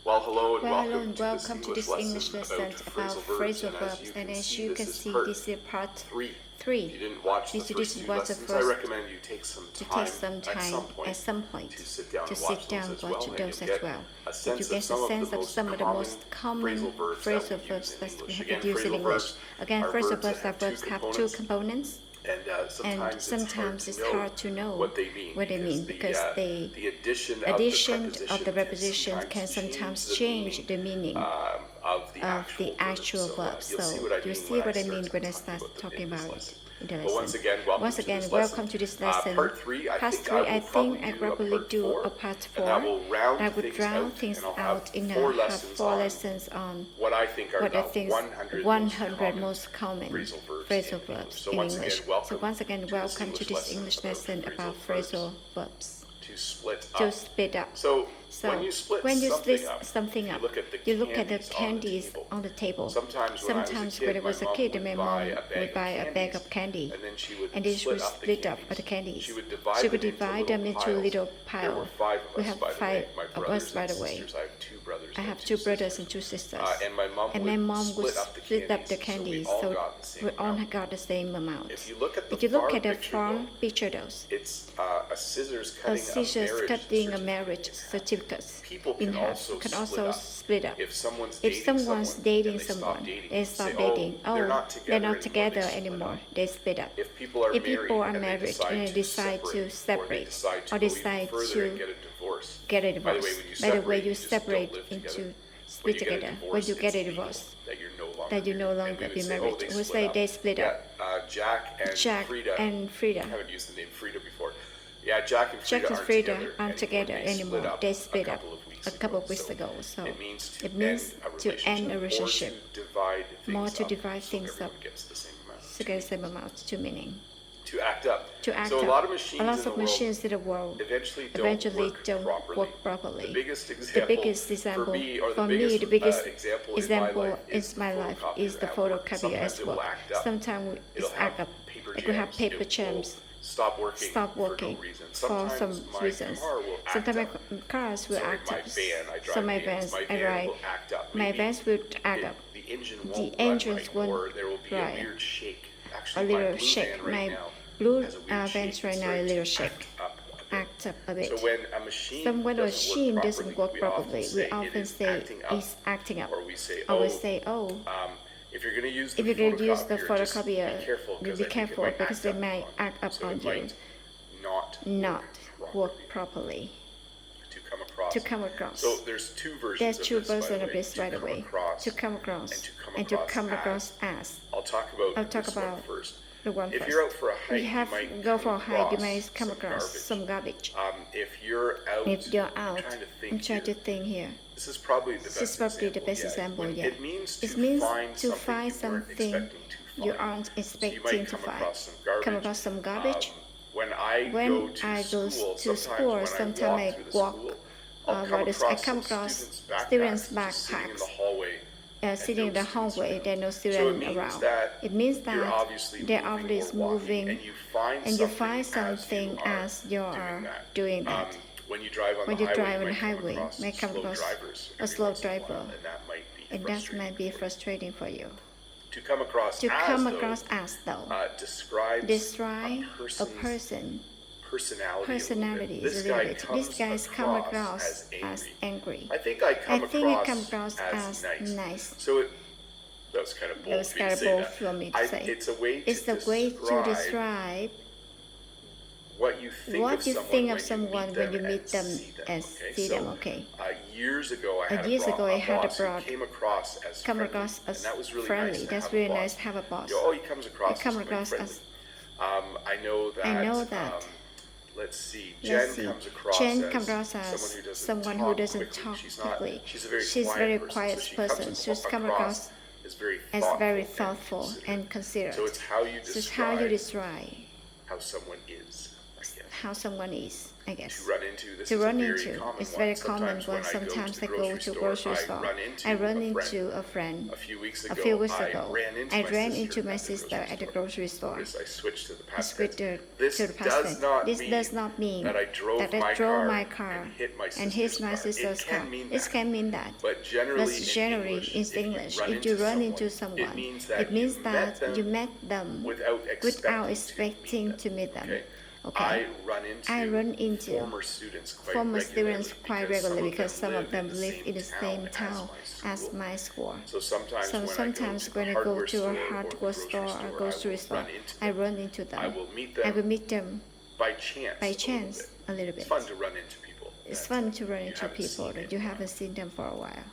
Well, hello and welcome welcome to this English lesson about phrasal verbs. And as you can see, this is part 3. If you didn't watch the first two lessons, I recommend you take some time at some point to sit down and watch those as well. And you get a sense of some of the most common phrasal verbs that we have to use in English. Again, phrasal verbs have two components. And sometimes it's hard to know what they mean because the addition of the preposition can sometimes change the meaning of the actual verb. So you see what I mean when I start talking about it in the lesson. Once again, welcome to this lesson. Part 3, I think I probably do a part 4 that would round things out in have 4 lessons on what I think are 100 most common phrasal verbs in English. So once again, welcome to this English lesson about phrasal verbs. To split up. So when you split something up, you look at the candies on the table. Sometimes when I was a kid, my mom would buy a bag of candy, and then she would split up the candies. She would divide them into little piles. We have 5 of us, by the way. I have 2 brothers and 2 sisters. And my mom would split up the candies so we all got the same amount. If you look at the far picture, those, it's a scissors cutting a marriage certificate in half can also split up. If someone's dating someone, they start dating. Oh, they're not together anymore. They split up. If people are married and they decide to separate or decide to get a divorce, by the way, you separate into split together. When you get a divorce, that you no longer be married. We say they split up. Jack and Frida. I haven't used the name Frida before. Yeah, Jack and Frida aren't together anymore. They split up a couple of weeks ago. So it means to end a relationship, more to divide things up, to get the same amount, to meaning. To act up. So a lot of machines in the world eventually don't work properly. The biggest example for me, the biggest example in my life is the photocopier as well. Sometimes it's act up. Like we have paper champs stop working for some reasons. Sometimes my cars will act up. So my vans, my vans will act up. The engines won't ride. A little shake. My blue vans right now a little shake. Act up a bit. So when a machine doesn't work properly, we often say it's acting up. Or we say, oh, if you're going to use the photocopier, be careful because they might act up on you, not work properly. To come across. So there's 2 versions. There's 2 versions of this, by the way. To come across and to come across as. I'll talk about first. The one if first. You're out for a hike, you might come across some garbage. If you're out, and try to think here. This is probably the best example yet. It means to find something you aren't expecting to find. Come across some garbage. When I go to school, sometimes I walk. I come across students' backpacks. Sitting in the hallway, there are no students around. It means that they're always moving, and you find something as you are doing that. When you drive on the highway, may come across a slow driver, and that might be frustrating for you. To come across as though describe a person. Personality is a little bit. This guy's come across as angry. I think I come across as nice. So that was kind of bold for me to say. It's a way to describe what you think of someone when you meet them and see them. Okay. Years ago, I had a boss come across as friendly. That's really nice to have a boss. He comes across as. I know that. Let's see. Jen comes across as someone who doesn't talk quickly. She's a very quiet person. She's come across as very thoughtful and considerate. So it's how you describe how someone is. how someone is, I guess. To run into, this To is a run very into, common it's one. very common when Sometimes sometimes I when go to grocery store, I run into a friend. A few weeks A few weeks ago, ago, I ran into my sister at the grocery store. I switched to the I past switched tense. to the past tense. This does not mean that I drove my car and hit my sister's car. It can mean that. But But generally, in English, if you run into someone, it means that you met them without expecting to meet them. Okay. I run into former students quite regularly because some of them live in the same town as my school. So So sometimes when I go to a hardware store or grocery store, I run into them. I will meet them by by chance a little bit. It's fun to run into people. It's fun to run into people that you haven't seen them for a while.